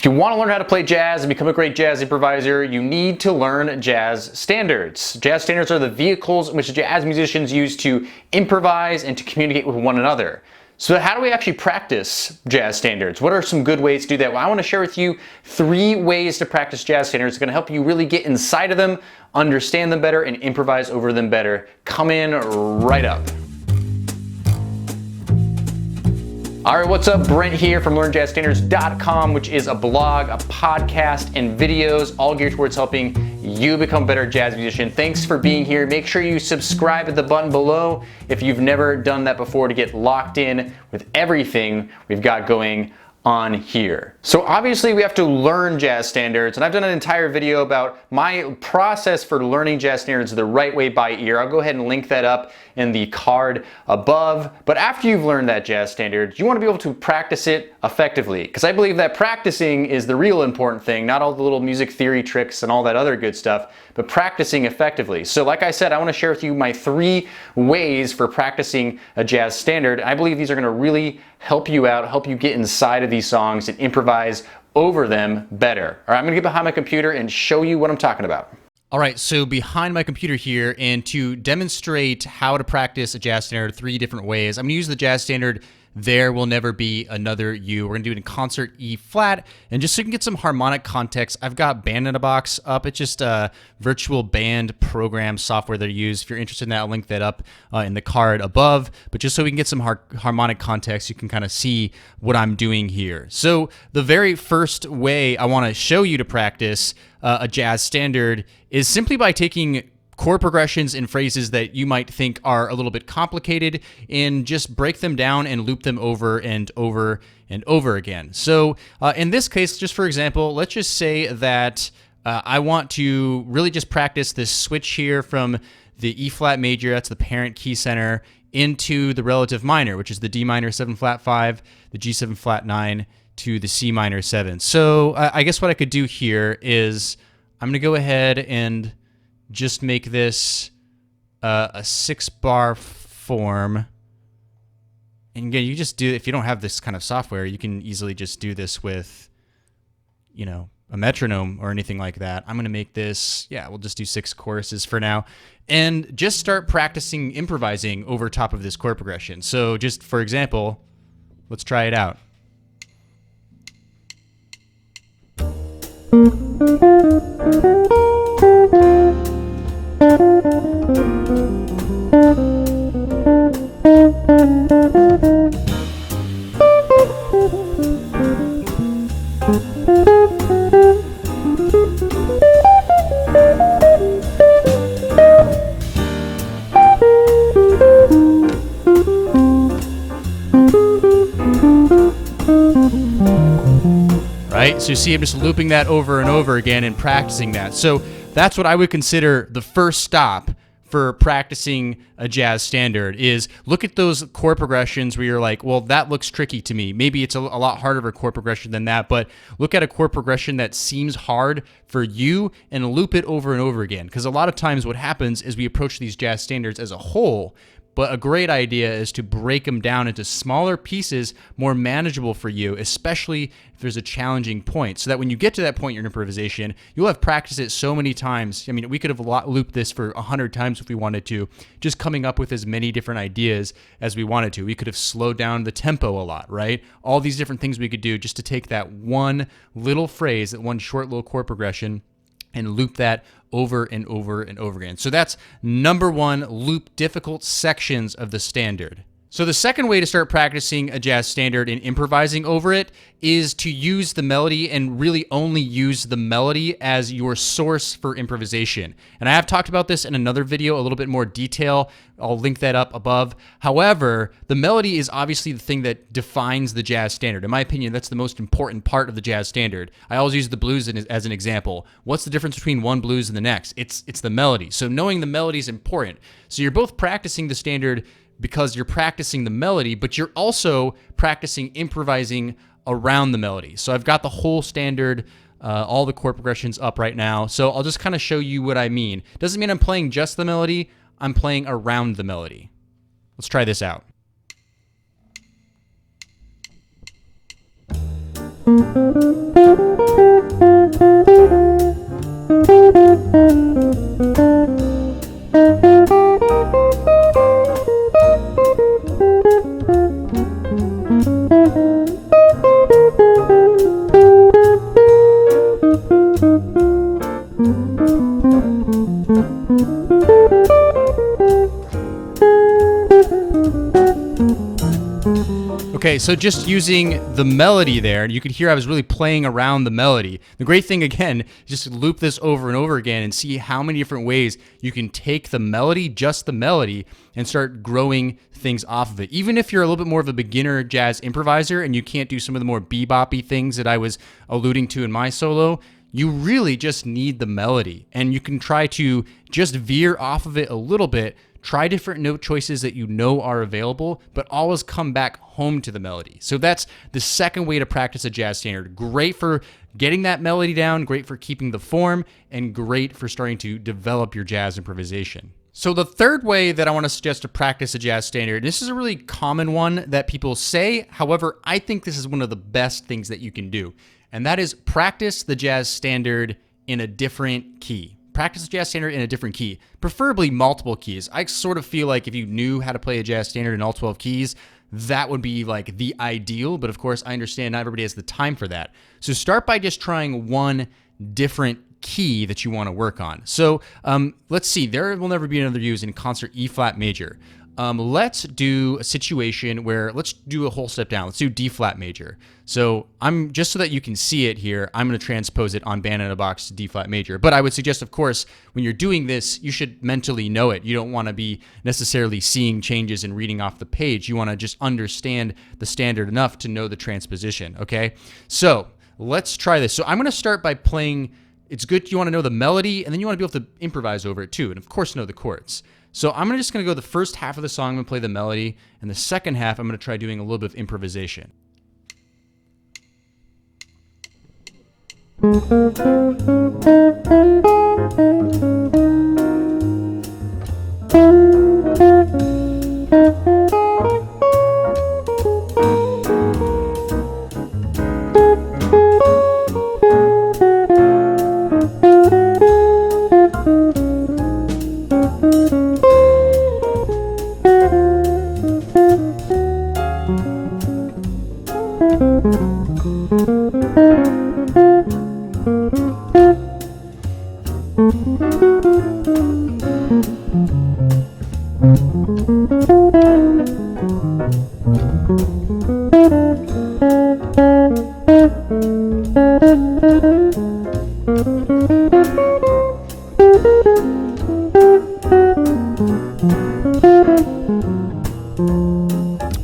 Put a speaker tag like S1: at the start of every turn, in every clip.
S1: If you want to learn how to play jazz and become a great jazz improviser, you need to learn jazz standards. Jazz standards are the vehicles in which jazz musicians use to improvise and to communicate with one another. So how do we actually practice jazz standards? What are some good ways to do that? Well, I want to share with you 3 ways to practice jazz standards. It's going to help you really get inside of them, understand them better, and improvise over them better. Come in right up. All right, what's up? Brent here from LearnJazzStandards.com, which is a blog, a podcast, and videos all geared towards helping you become a better jazz musician. Thanks for being here. Make sure you subscribe at the button below if you've never done that before to get locked in with everything we've got going on here. So obviously we have to learn jazz standards, and I've done an entire video about my process for learning jazz standards the right way by ear. I'll go ahead and link that up in the card above. But after you've learned that jazz standard, you want to be able to practice it effectively, because I believe that practicing is the real important thing, not all the little music theory tricks and all that other good stuff, but practicing effectively. So like I said, I want to share with you my 3 ways for practicing a jazz standard. I believe these are going to really help you out, help you get inside of these songs and improvise over them better. All right, I'm going to get behind my computer and show you what I'm talking about.
S2: All right, so behind my computer here, and to demonstrate how to practice a jazz standard 3 different ways, I'm going to use the jazz standard There Will Never Be Another You. We're going to do it in concert E flat, and just so you can get some harmonic context, I've got Band in a Box up. It's just a virtual band program software that I use. If you're interested in that, I'll link that up in the card above. But just so we can get some harmonic context, you can kind of see what I'm doing here. So the very first way I want to show you to practice a jazz standard is simply by taking chord progressions and phrases that you might think are a little bit complicated and just break them down and loop them over and over and over again. So in this case, just for example, let's just say that I want to really just practice this switch here from the E flat major, that's the parent key center, into the relative minor, which is the D minor 7 flat 5, the G7 flat 9, to the C minor 7. So I guess what I could do here is I'm going to go ahead and just make this a 6-bar form. And again, you just do, if you don't have this kind of software, you can easily just do this with, you know, a metronome or anything like that. I'm going to make this, yeah, we'll just do 6 choruses for now. And just start practicing improvising over top of this chord progression. So just for example, let's try it out. Right? So you see I'm just looping that over and over again and practicing that. So that's what I would consider the first stop for practicing a jazz standard, is look at those chord progressions where you're like, well, that looks tricky to me. Maybe it's a lot harder of a chord progression than that, but look at a chord progression that seems hard for you and loop it over and over again. Because a lot of times what happens is we approach these jazz standards as a whole, but a great idea is to break them down into smaller pieces, more manageable for you, especially if there's a challenging point, so that when you get to that point in your improvisation, you'll have practiced it so many times. I mean, we could have looped this for 100 times if we wanted to, just coming up with as many different ideas as we wanted to. We could have slowed down the tempo a lot, right? All these different things we could do just to take that one little phrase, that one short little chord progression, and loop that over and over and over again. So that's number 1, loop difficult sections of the standard. So the second way to start practicing a jazz standard and improvising over it is to use the melody, and really only use the melody as your source for improvisation. And I have talked about this in another video, a little bit more detail. I'll link that up above. However, the melody is obviously the thing that defines the jazz standard. In my opinion, that's the most important part of the jazz standard. I always use the blues as an example. What's the difference between one blues and the next? It's the melody. So knowing the melody is important. So you're both practicing the standard because you're practicing the melody, but you're also practicing improvising around the melody. So I've got the whole standard, all the chord progressions up right now. So I'll just kind of show you what I mean. Doesn't mean I'm playing just the melody, I'm playing around the melody. Let's try this out. Okay, so just using the melody there, you could hear I was really playing around the melody. The great thing, again, just loop this over and over again and see how many different ways you can take the melody, just the melody, and start growing things off of it. Even if you're a little bit more of a beginner jazz improviser and you can't do some of the more bebop-y things that I was alluding to in my solo, you really just need the melody. And you can try to just veer off of it a little bit, try different note choices that you know are available, but always come back home to the melody. So that's the second way to practice a jazz standard. Great for getting that melody down, great for keeping the form, and great for starting to develop your jazz improvisation. So the third way that I want to suggest to practice a jazz standard, this is a really common one that people say. However, I think this is one of the best things that you can do, and that is practice the jazz standard in a different key. Practice the jazz standard in a different key, preferably multiple keys. I sort of feel like if you knew how to play a jazz standard in all 12 keys, that would be like the ideal, but of course I understand not everybody has the time for that. So start by just trying one different key that you want to work on. So let's see, there will never be another use in concert E flat major. Let's do a situation where, let's do a whole step down. Let's do D flat major. So I'm, just so that you can see it here, I'm going to transpose it on Band in a Box to D flat major. But I would suggest, of course, when you're doing this, you should mentally know it. You don't want to be necessarily seeing changes and reading off the page. You want to just understand the standard enough to know the transposition, okay? So let's try this. So I'm going to start by playing. It's good, you want to know the melody, and then you want to be able to improvise over it too, and of course know the chords. So I'm just going to go the first half of the song, I'm going to play the melody, and the second half I'm going to try doing a little bit of improvisation.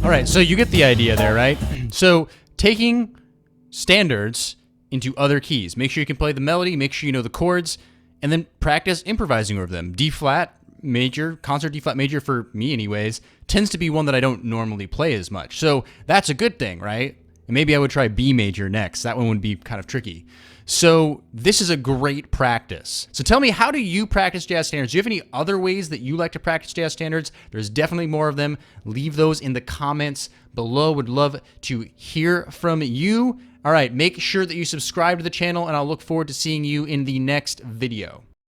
S2: All right, so you get the idea there, right? So taking standards into other keys. Make sure you can play the melody, make sure you know the chords, and then practice improvising over them. D flat major, concert D flat major for me anyways, tends to be one that I don't normally play as much. So that's a good thing, right? And maybe I would try B major next. That one would be kind of tricky. So this is a great practice. So tell me, how do you practice jazz standards? Do you have any other ways that you like to practice jazz standards? There's definitely more of them. Leave those in the comments below. Would love to hear from you. All right, make sure that you subscribe to the channel, and I'll look forward to seeing you in the next video.